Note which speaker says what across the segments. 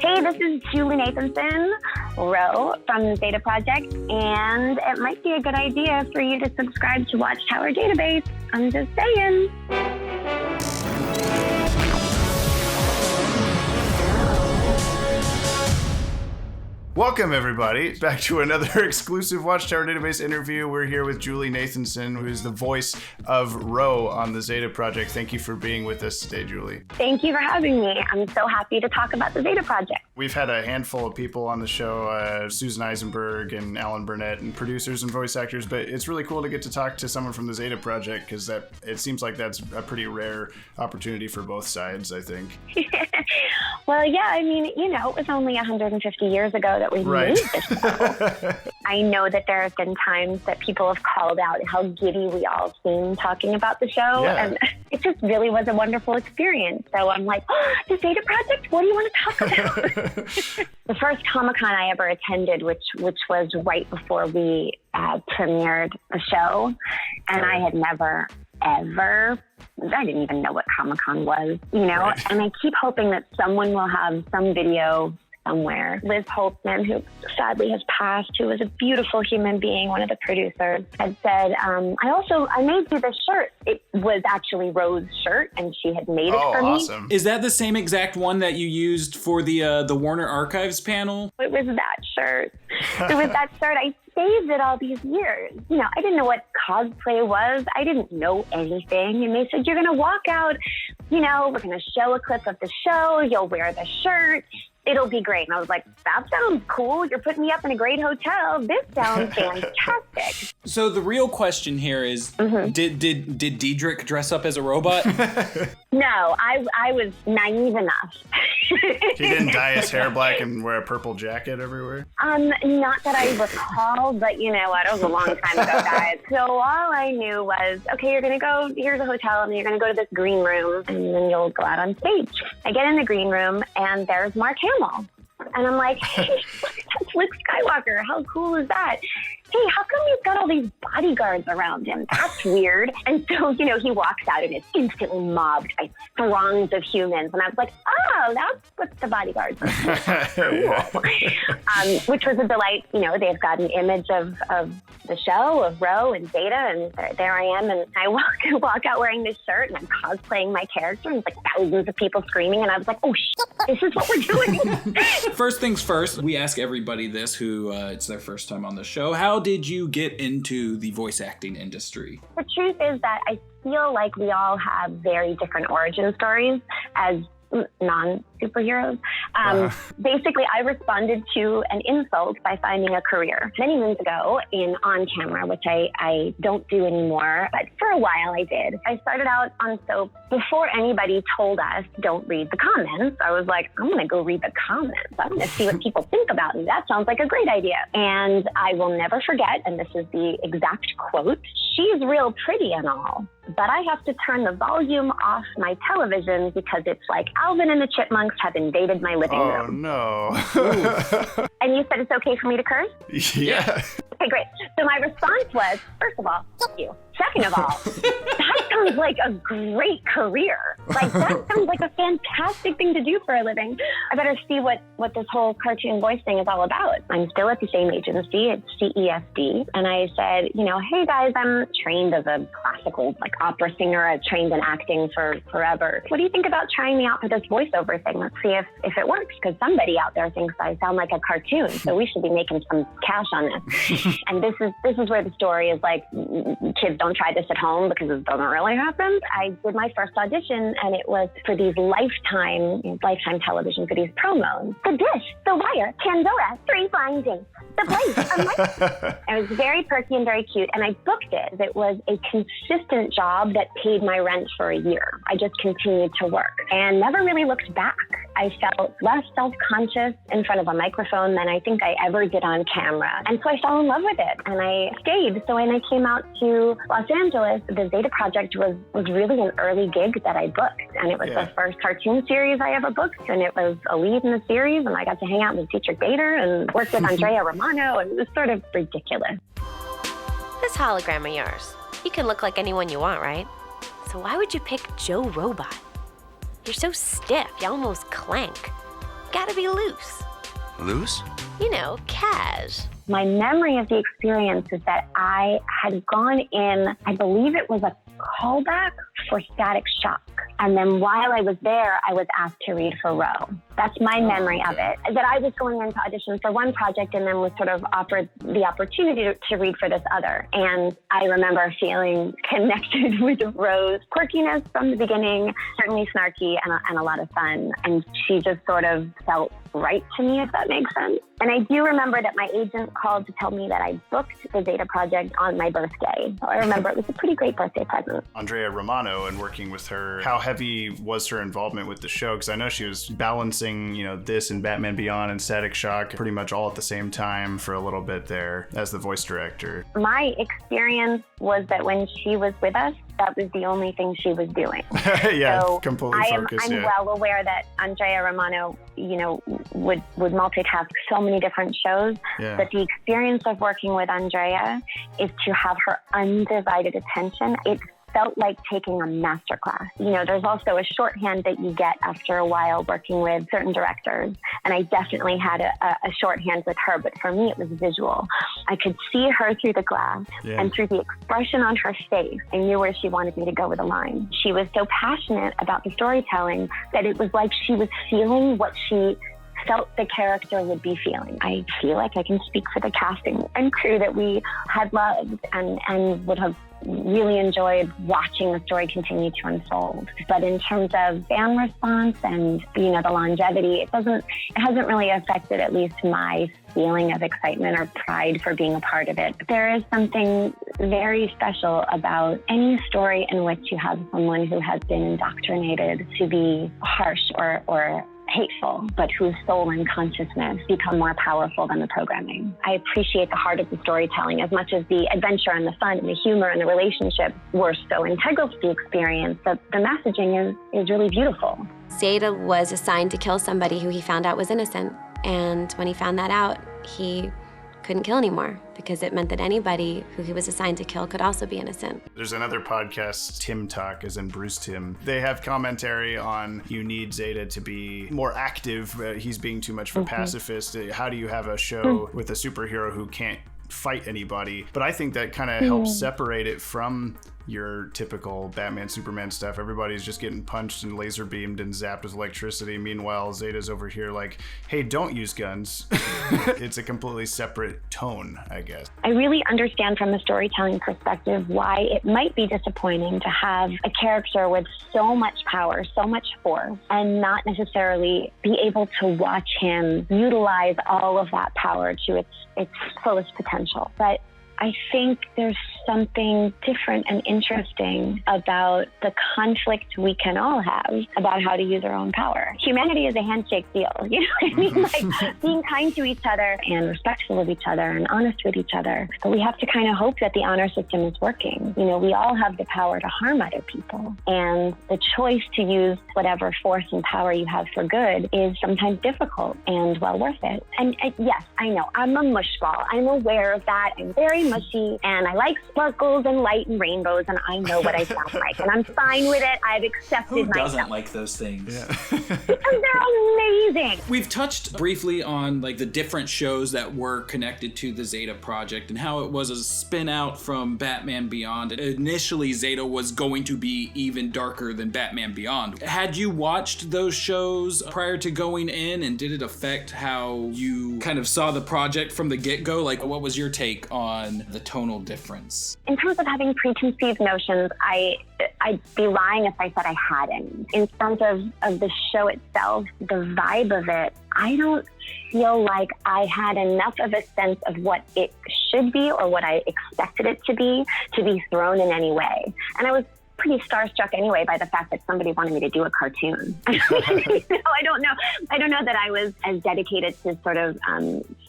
Speaker 1: Hey, this is Julie Nathanson, Ro from Zeta Project, and it might be a good idea for you to subscribe to Watchtower Database. I'm just saying.
Speaker 2: Welcome, everybody, back to another exclusive Watchtower Database interview. We're here with Julie Nathanson, who is the voice of Ro on the Zeta Project. Thank you for being with us today, Julie.
Speaker 1: Thank you for having me. I'm so happy to talk about the Zeta Project.
Speaker 2: We've had a handful of people on the show, Susan Eisenberg and Alan Burnett, and producers and voice actors, but it's really cool to get to talk to someone from the Zeta Project, because it seems like that's a pretty rare opportunity for both sides, I think.
Speaker 1: Well, yeah, I mean, it was only 150 years ago that we made this show. I know that there have been times that people have called out how giddy we all seem talking about the show, and it just really was a wonderful experience. So I'm like, the Zeta Project, what do you want to talk about? The first Comic-Con I ever attended, which was right before we premiered the show, and I had never, ever, I didn't even know what Comic-Con was, and I keep hoping that someone will have some video somewhere. Liz Holtzman, who sadly has passed, who was a beautiful human being, one of the producers, had said, I made you this shirt. It was actually Ro's shirt, and she had made it for me.
Speaker 2: Awesome.
Speaker 3: Is that the same exact one that you used for the Warner Archives panel?
Speaker 1: It was that shirt. It was that shirt. I saved it all these years. I didn't know what cosplay was. I didn't know anything. And they said, you're going to walk out, we're going to show a clip of the show. You'll wear the shirt. It'll be great. And I was like, that sounds cool. You're putting me up in a great hotel. This sounds fantastic.
Speaker 3: So the real question here is, did Diedrich dress up as a robot?
Speaker 1: No, I was naive enough.
Speaker 2: He didn't dye his hair black and wear a purple jacket everywhere?
Speaker 1: Not that I recall, but you know what? It was a long time ago, guys. So all I knew was, okay, you're going to go, here's a hotel, and you're going to go to this green room, and then you'll go out on stage. I get in the green room, and there's Mark Hamill. And I'm like, hey, that's Luke Skywalker. How cool is that? Hey, how come he's got all these bodyguards around him? That's weird. And so, he walks out and is instantly mobbed by throngs of humans. And I was like, oh, that's what the bodyguards are. Cool. Which was a delight. They've got an image of the show, of Ro and Zeta, and there I am. And I walk out wearing this shirt, and I'm cosplaying my character, and it's like thousands of people screaming. And I was like, oh, shit, this is what we're doing.
Speaker 3: First things first, we ask everybody this who it's their first time on the show. How did you get into the voice acting industry?
Speaker 1: The truth is that I feel like we all have very different origin stories as non-superheroes. Basically, I responded to an insult by finding a career many moons ago in on-camera, which I don't do anymore, but for a while I did. I started out on soap before anybody told us, don't read the comments. I was like, I'm going to go read the comments. I'm going to see what people think about me. That sounds like a great idea. And I will never forget, and this is the exact quote, she's real pretty and all, but I have to turn the volume off my television because it's like Alvin and the Chipmunks have invaded my living room.
Speaker 2: Oh, no.
Speaker 1: And you said it's okay for me to curse?
Speaker 2: Yeah.
Speaker 1: Okay, great. So my response was, first of all, thank you. Second of all, that sounds like a great career. Like, that sounds like a fantastic thing to do for a living. I better see what this whole cartoon voice thing is all about. I'm still at the same agency. It's CESD. And I said, hey guys, I'm trained as a classical opera singer. I've trained in acting for forever. What do you think about trying me out for this voiceover thing? Let's see if it works, because somebody out there thinks I sound like a cartoon. So we should be making some cash on this. And this is where the story is like, kids don't try this at home because it doesn't really happen. I did my first audition, and it was for these Lifetime television for these promos. The Dish, The Wire, Pandora, 3 Flying Dates, The Blaze. It was very perky and very cute, and I booked it. It was a consistent job that paid my rent for a year. I just continued to work and never really looked back. I felt less self-conscious in front of a microphone than I think I ever did on camera. And so I fell in love with it, and I stayed. So when I came out to Los Angeles, the Zeta Project was really an early gig that I booked. And it was the first cartoon series I ever booked, and it was a lead in the series, and I got to hang out with Dietrich Bader and work with Andrea Romano, and it was sort of ridiculous.
Speaker 4: This hologram of yours, you can look like anyone you want, right? So why would you pick Joe Robot? You're so stiff, you almost clank. Gotta be loose.
Speaker 5: Loose?
Speaker 4: You know, cash.
Speaker 1: My memory of the experience is that I had gone in, I believe it was a callback for Static Shock. And then while I was there, I was asked to read for Row. That's my memory of it. That I was going in to audition for one project and then was sort of offered the opportunity to read for this other. And I remember feeling connected with Row's quirkiness from the beginning, certainly snarky and a lot of fun. And she just sort of felt right to me, if that makes sense. And I do remember that my agent called to tell me that I booked the Zeta Project on my birthday. So I remember it was a pretty great birthday present.
Speaker 2: Andrea Romano, and working with her, how heavy was her involvement with the show? Because I know she was balancing, this and Batman Beyond and Static Shock pretty much all at the same time for a little bit there as the voice director.
Speaker 1: My experience was that when she was with us, that was the only thing she was doing.
Speaker 2: Yeah,
Speaker 1: so
Speaker 2: completely focused.
Speaker 1: I'm well aware that Andrea Romano, would multitask so many different shows.
Speaker 2: Yeah.
Speaker 1: But the experience of working with Andrea is to have her undivided attention. It felt like taking a master class. There's also a shorthand that you get after a while working with certain directors. And I definitely had a shorthand with her, but for me, it was visual. I could see her through the glass and through the expression on her face. I knew where she wanted me to go with a line. She was so passionate about the storytelling that it was like she was feeling what she felt the character would be feeling. I feel like I can speak for the casting and crew that we had loved and would have really enjoyed watching the story continue to unfold. But in terms of fan response and, the longevity, it hasn't really affected at least my feeling of excitement or pride for being a part of it. There is something very special about any story in which you have someone who has been indoctrinated to be harsh or hateful, but whose soul and consciousness become more powerful than the programming. I appreciate the heart of the storytelling as much as the adventure and the fun and the humor and the relationship were so integral to the experience. The messaging is really beautiful.
Speaker 6: Zeta was assigned to kill somebody who he found out was innocent. And when he found that out, he couldn't kill anymore because it meant that anybody who he was assigned to kill could also be innocent.
Speaker 2: There's another podcast, Tim Talk, as in Bruce Tim. They have commentary on you need Zeta to be more active. He's being too much of a pacifist. How do you have a show with a superhero who can't fight anybody? But I think that kind of helps separate it from your typical Batman, Superman stuff. Everybody's just getting punched and laser beamed and zapped with electricity. Meanwhile, Zeta's over here like, hey, don't use guns. It's a completely separate tone, I guess.
Speaker 1: I really understand from a storytelling perspective why it might be disappointing to have a character with so much power, so much force, and not necessarily be able to watch him utilize all of that power to its fullest potential. But I think there's something different and interesting about the conflict we can all have about how to use our own power. Humanity is a handshake deal. You know what I mean? Like being kind to each other and respectful of each other and honest with each other. But we have to kind of hope that the honor system is working. We all have the power to harm other people. And the choice to use whatever force and power you have for good is sometimes difficult and well worth it. And yes, I know, I'm a mushball. I'm aware of that. I'm very mushy and I like sparkles and light and rainbows and I know what I sound like and I'm fine with it. I've accepted myself.
Speaker 3: Who doesn't like those things?
Speaker 2: Yeah.
Speaker 1: Because they're amazing.
Speaker 3: We've touched briefly on the different shows that were connected to the Zeta Project and how it was a spin out from Batman Beyond. Initially, Zeta was going to be even darker than Batman Beyond. Had you watched those shows prior to going in, and did it affect how you kind of saw the project from the get-go? What was your take on the tonal difference?
Speaker 1: In terms of having preconceived notions, I'd be lying if I said I hadn't. In terms of the show itself, the vibe of it, I don't feel like I had enough of a sense of what it should be or what I expected it to be thrown in any way. And I was pretty starstruck anyway by the fact that somebody wanted me to do a cartoon. I don't know that I was as dedicated to sort of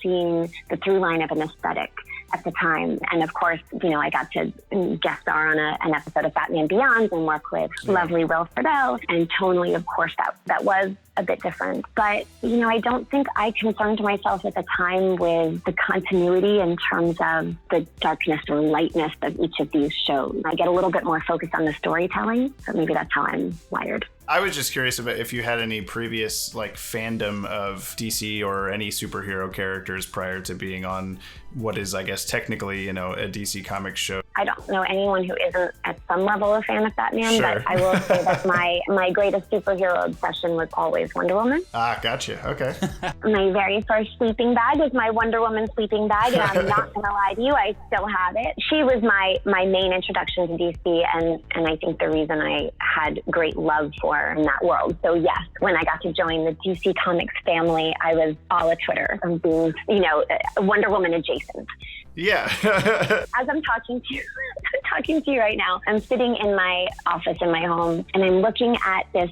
Speaker 1: seeing the through line of an aesthetic at the time. And of course, I got to guest star on an episode of Batman Beyond and work with lovely Will Friedle. And tonally, of course, that was a bit different. But, I don't think I concerned myself at the time with the continuity in terms of the darkness or lightness of each of these shows. I get a little bit more focused on the storytelling, so maybe that's how I'm wired.
Speaker 2: I was just curious about if you had any previous fandom of DC or any superhero characters prior to being on what is, I guess, technically, a DC Comics show.
Speaker 1: I don't know anyone who isn't at some level a fan of Batman,
Speaker 2: Sure.
Speaker 1: but I will say that my greatest superhero obsession was always Wonder Woman.
Speaker 2: Ah, gotcha. Okay.
Speaker 1: My very first sleeping bag was my Wonder Woman sleeping bag, and I'm not going to lie to you, I still have it. She was my main introduction to DC, and I think the reason I had great love for her in that world. So yes, when I got to join the DC Comics family, I was all a Twitter of being, Wonder Woman adjacent.
Speaker 2: Yeah.
Speaker 1: As I'm talking to you right now, I'm sitting in my office in my home, and I'm looking at this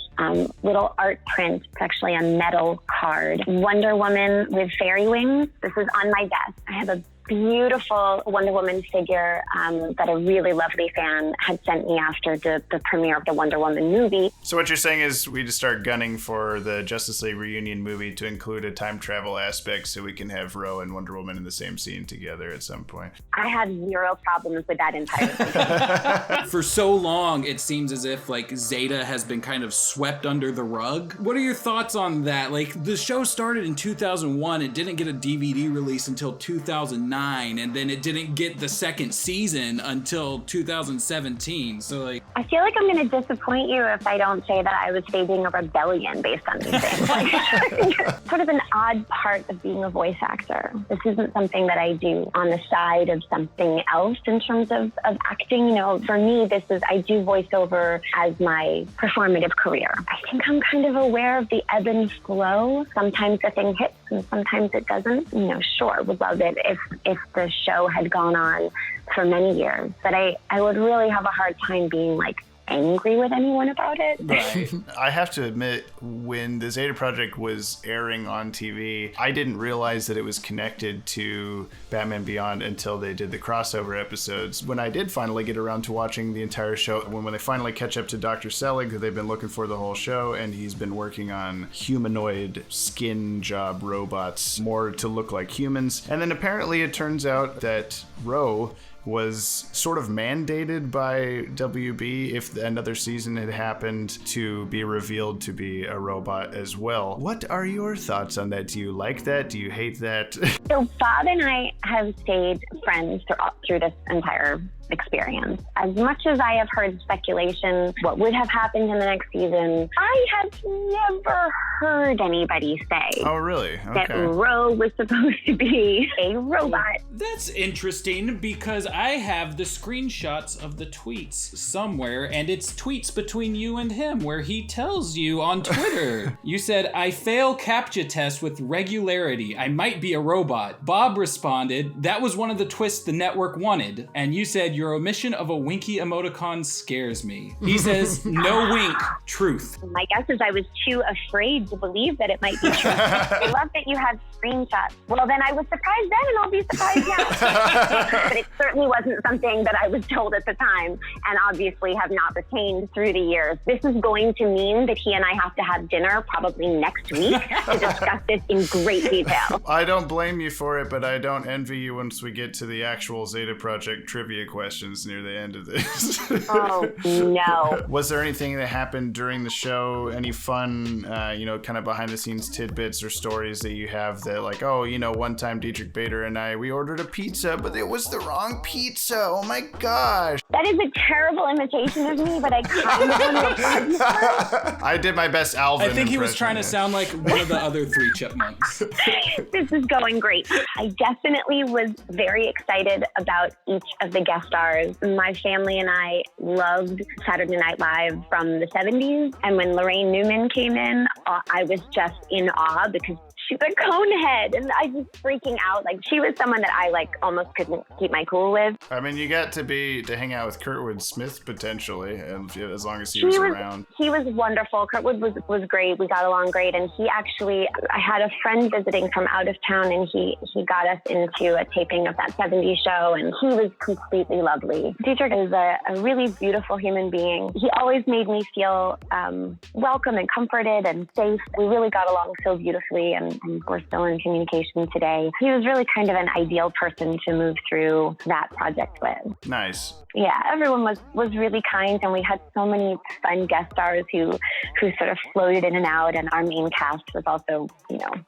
Speaker 1: little art print. It's actually a metal card. Wonder Woman with fairy wings. This is on my desk. I have a beautiful Wonder Woman figure that a really lovely fan had sent me after the premiere of the Wonder Woman movie.
Speaker 2: So what you're saying is we just start gunning for the Justice League reunion movie to include a time travel aspect so we can have Rowan and Wonder Woman in the same scene together at some point.
Speaker 1: I have zero problems with that entirely.
Speaker 3: For so long, it seems as if Zeta has been kind of swept under the rug. What are your thoughts on that? The show started in 2001. It didn't get a DVD release until 2009. And then it didn't get the second season until 2017. So
Speaker 1: I feel like I'm going to disappoint you if I don't say that I was staging a rebellion based on these things. Sort of an odd part of being a voice actor. This isn't something that I do on the side of something else in terms of acting. For me, I do voiceover as my performative career. I think I'm kind of aware of the ebb and flow. Sometimes the thing hits and sometimes it doesn't. Sure, would love it if the show had gone on for many years. But I would really have a hard time being angry with anyone about it.
Speaker 2: Right. I have to admit, when the Zeta Project was airing on TV, I didn't realize that it was connected to Batman Beyond until they did the crossover episodes. When I did finally get around to watching the entire show, when they finally catch up to Dr. Selig, who they've been looking for the whole show, and he's been working on humanoid skin job robots, more to look like humans. And then apparently it turns out that Ro was sort of mandated by WB if another season had happened to be revealed to be a robot as well. What are your thoughts on that? Do you like that? Do you hate that?
Speaker 1: So Bob and I have stayed friends through this entire experience. As much as I have heard speculation what would have happened in the next season, I have never heard anybody say that Ro was supposed to be a robot.
Speaker 3: That's interesting because I have the screenshots of the tweets somewhere, and it's tweets between you and him where he tells you on Twitter. You said, "I fail CAPTCHA test with regularity. I might be a robot." Bob responded, "That was one of the twists the network wanted." And you said, "Your omission of a winky emoticon scares me." He says, "No wink, truth."
Speaker 1: My guess is I was too afraid to believe that it might be true. I love that you have screenshots. Well, then I was surprised then, and I'll be surprised now. But it certainly wasn't something that I was told at the time, and obviously have not retained through the years. This is going to mean that he and I have to have dinner probably next week to discuss this in great detail.
Speaker 2: I don't blame you for it, but I don't envy you once we get to the actual Zeta Project trivia questions near the end of this.
Speaker 1: Oh, no.
Speaker 2: Was there anything that happened during the show? Any fun, kind of behind the scenes tidbits or stories that you have that one time Diedrich Bader and we ordered a pizza, but it was the wrong pizza. Oh my gosh.
Speaker 1: That is a terrible imitation of me, but I kind of want to applaud you for it.
Speaker 2: I did my best Alvin
Speaker 3: I think he was trying to
Speaker 2: impression.
Speaker 3: sound like one of the other three chipmunks.
Speaker 1: This is going great. I definitely was very excited about each of the guest stars. My family and I loved Saturday Night Live from the 70s. And when Lorraine Newman came in, I was just in awe because she's a conehead, and I was freaking out. She was someone that I almost couldn't keep my cool with.
Speaker 2: I mean, you got to hang out with Kurtwood Smith potentially, and as long as he was around.
Speaker 1: He was wonderful. Kurtwood was great. We got along great, and he actually, I had a friend visiting from out of town, and he got us into a taping of that 70s show, and he was completely lovely. Diedrich is a really beautiful human being. He always made me feel welcome and comforted and safe. We really got along so beautifully, and we're still in communication today. He was really kind of an ideal person to move through that project with.
Speaker 2: Nice.
Speaker 1: Yeah, everyone was really kind, and we had so many fun guest stars who sort of floated in and out, and our main cast was also,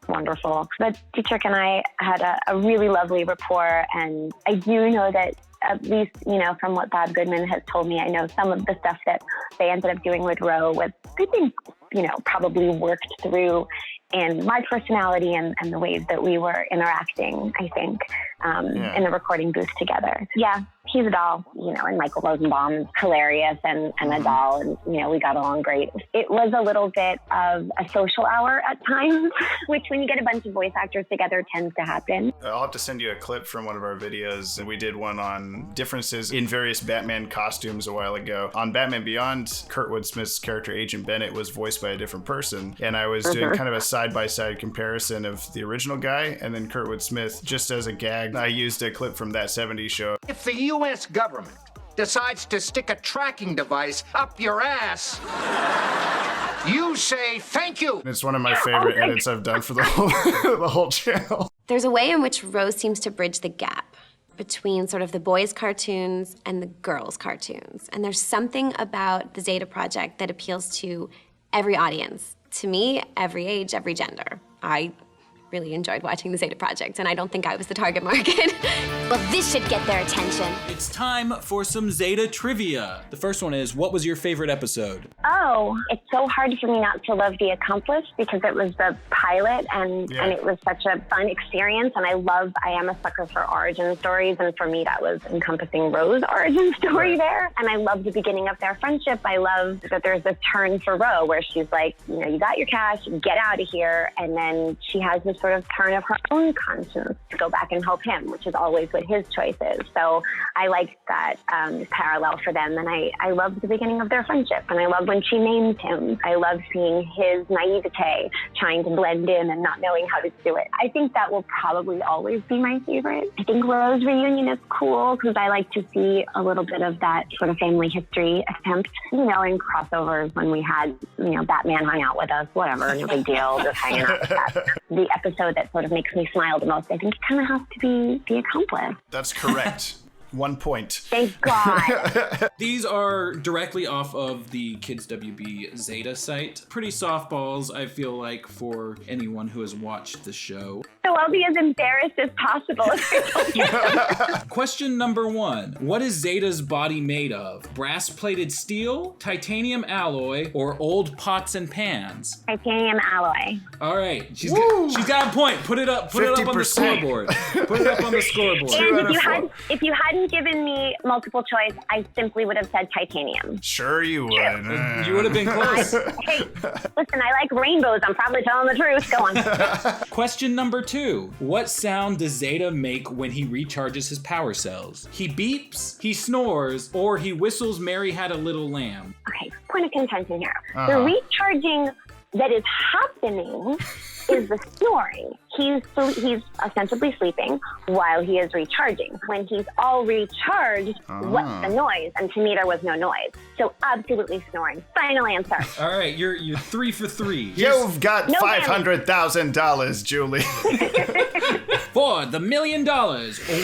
Speaker 1: wonderful. But Diedrich and I had a really lovely rapport, and I do know that at least, from what Bob Goodman has told me, I know some of the stuff that they ended up doing with Ro was, I think, probably worked through in my personality and the ways that we were interacting, I think, in the recording booth together. Yeah, he's a doll, and Michael Rosenbaum is hilarious and a doll, and, we got along great. It was a little bit of a social hour at times, which when you get a bunch of voice actors together tends to happen.
Speaker 2: I'll have to send you a clip from one of our videos. We did one on differences in various Batman costumes a while ago. On Batman Beyond, Kurtwood Smith's character Agent Bennett was voiced by a different person, and I was doing kind of a side-by-side comparison of the original guy and then Kurtwood Smith. Just as a gag, I used a clip from That 70s Show.
Speaker 5: If the U.S. government decides to stick a tracking device up your ass, you say thank you.
Speaker 2: It's one of my favorite edits I've done for the whole channel.
Speaker 6: There's a way in which Rose seems to bridge the gap between sort of the boys' cartoons and the girls' cartoons. And there's something about the Zeta Project that appeals to every audience. To me, every age, every gender. I really enjoyed watching the Zeta Project, and I don't think I was the target market.
Speaker 7: Well, this should get their attention.
Speaker 3: It's time for some Zeta trivia. The first one is, what was your favorite episode?
Speaker 1: Oh, it's so hard for me not to love The Accomplice because it was the pilot and it was such a fun experience. And I am a sucker for origin stories. And for me, that was encompassing Ro's origin story there. And I love the beginning of their friendship. I love that there's this turn for Ro where she's like, you got your cash, get out of here. And then she has this sort of turn of her own conscience to go back and help him, which is always what his choice is. So I liked that parallel for them. And I loved the beginning of their friendship. And I loved when she named him. I loved seeing his naivete, trying to blend in and not knowing how to do it. I think that will probably always be my favorite. I think Ro's reunion is cool because I like to see a little bit of that sort of family history attempt, in crossovers when we had, Batman hung out with us, whatever, no big deal, just hanging out with us. The episode that sort of makes me smile the most, I think it kind of has to be The Accomplice.
Speaker 2: That's correct. 1 point.
Speaker 1: Thank God.
Speaker 3: These are directly off of the Kids WB Zeta site. Pretty softballs, I feel like, for anyone who has watched the show.
Speaker 1: So I'll be as embarrassed as possible if I don't get them.
Speaker 3: Question number 1. What is Zeta's body made of? Brass-plated steel, titanium alloy, or old pots and pans?
Speaker 1: Titanium alloy.
Speaker 3: All right. She's got a point. Put it up on the
Speaker 2: 50%.
Speaker 3: scoreboard. Put it up on the scoreboard.
Speaker 1: And if you hadn't given me multiple choice, I simply would have said titanium.
Speaker 2: Sure you would.
Speaker 3: You would have been close.
Speaker 1: Hey, listen, I like rainbows. I'm probably telling the truth. Go on.
Speaker 3: Question number 2. What sound does Zeta make when he recharges his power cells? He beeps, he snores, or he whistles Mary Had a Little Lamb?
Speaker 1: Okay, point of contention here. The recharging that is happening is the snoring. He's ostensibly sleeping while he is recharging. When he's all recharged, what's the noise? And to me, there was no noise. So absolutely snoring. Final answer.
Speaker 3: All right, you're 3 for 3.
Speaker 2: You've got $500,000, Julie.
Speaker 3: For the $1 million,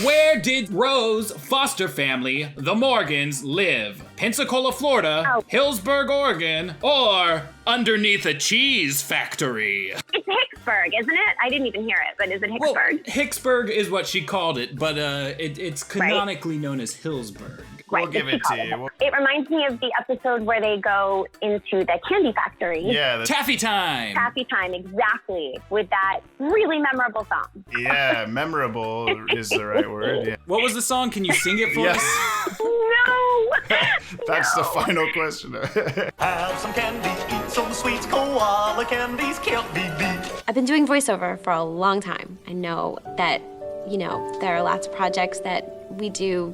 Speaker 3: where did Ro's foster family, the Morgans, live? Pensacola, Florida, Hillsburg, Oregon, or underneath a cheese factory?
Speaker 1: It's Hicksburg, isn't it? I didn't even hear it, but is it Hicksburg?
Speaker 3: Well, Hicksburg is what she called it, but it's canonically known as Hillsburg.
Speaker 1: Right,
Speaker 2: We'll give it to you.
Speaker 1: It reminds me of the episode where they go into the candy factory.
Speaker 2: Yeah.
Speaker 3: Taffy time!
Speaker 1: Taffy time, exactly, with that really memorable song.
Speaker 2: Yeah, memorable is the right word. Yeah.
Speaker 3: What was the song? Can you sing it for us?
Speaker 1: No!
Speaker 2: That's the final question.
Speaker 8: Have some candy, eat some sweets, koala candies can't be beat.
Speaker 6: I've been doing voiceover for a long time. I know that, there are lots of projects that we do.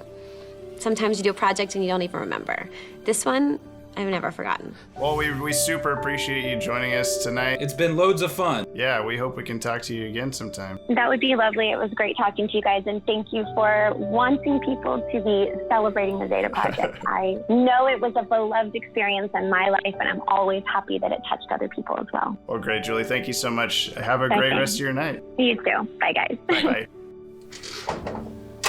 Speaker 6: Sometimes you do a project and you don't even remember. This one, I've never forgotten.
Speaker 2: Well, we super appreciate you joining us tonight.
Speaker 3: It's been loads of fun.
Speaker 2: Yeah, we hope we can talk to you again sometime.
Speaker 1: That would be lovely. It was great talking to you guys, and thank you for wanting people to be celebrating the Zeta Project. I know it was a beloved experience in my life, and I'm always happy that it touched other people as well.
Speaker 2: Well, great, Julie. Thank you so much. Have a great rest of your night.
Speaker 1: You too. Bye, guys.
Speaker 2: Bye.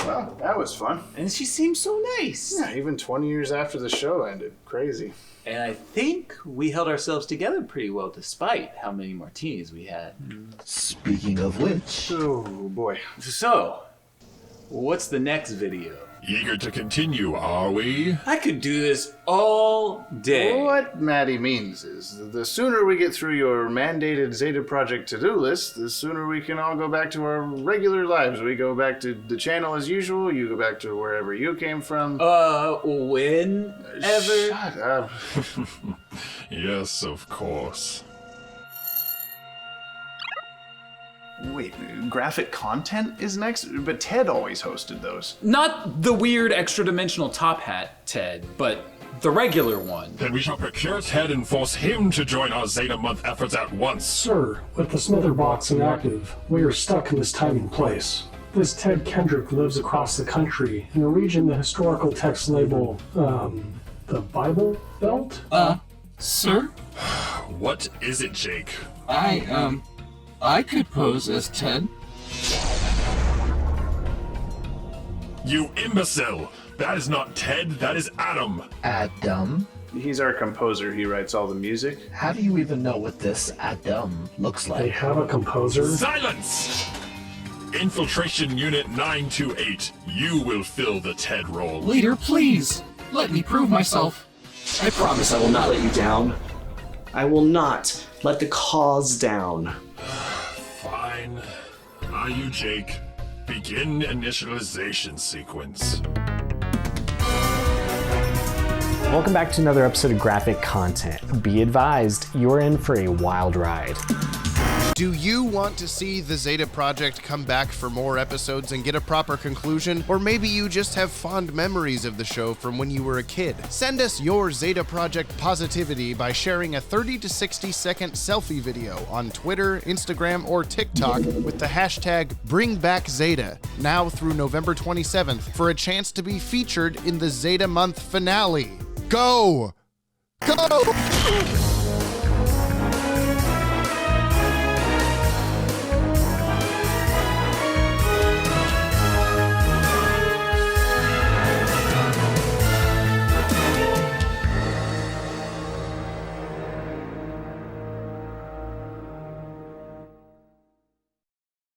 Speaker 2: Well, that was fun.
Speaker 9: And she seems so nice.
Speaker 2: Yeah, even 20 years after the show ended. Crazy.
Speaker 9: And I think we held ourselves together pretty well despite how many martinis we had.
Speaker 10: Speaking of which...
Speaker 2: Oh, boy.
Speaker 9: So, what's the next video?
Speaker 11: Eager to continue, are we?
Speaker 9: I could do this all day.
Speaker 2: What Maddie means is the sooner we get through your mandated Zeta Project to-do list, the sooner we can all go back to our regular lives. We go back to the channel as usual, you go back to wherever you came from.
Speaker 9: Whenever?
Speaker 2: Shut up.
Speaker 11: Yes, of course.
Speaker 2: Wait, graphic content is next? But Ted always hosted those.
Speaker 3: Not the weird extra-dimensional top hat Ted, but the regular one.
Speaker 11: Then we shall procure Ted and force him to join our Zeta Month efforts at once.
Speaker 12: Sir, with the Smither box inactive, we are stuck in this time and place. This Ted Kendrick lives across the country in a region the historical texts label, the Bible Belt?
Speaker 13: Sir?
Speaker 11: What is it, Jake?
Speaker 13: I could pose as Ted.
Speaker 11: You imbecile! That is not Ted, that is Adam!
Speaker 10: Adam?
Speaker 2: He's our composer. He writes all the music.
Speaker 10: How do you even know what this Adam looks like?
Speaker 12: They have a composer?
Speaker 11: Silence! Infiltration Unit 928, you will fill the Ted role.
Speaker 13: Leader, please, let me prove myself.
Speaker 14: I promise I will not let you down. I will not let the cause down.
Speaker 11: Fine. Are you, Jake? Begin initialization sequence.
Speaker 15: Welcome back to another episode of Graphic Content. Be advised, you're in for a wild ride.
Speaker 16: Do you want to see the Zeta Project come back for more episodes and get a proper conclusion? Or maybe you just have fond memories of the show from when you were a kid? Send us your Zeta Project positivity by sharing a 30 to 60 second selfie video on Twitter, Instagram, or TikTok with the hashtag BringBackZeta, now through November 27th, for a chance to be featured in the Zeta Month finale. Go! Go!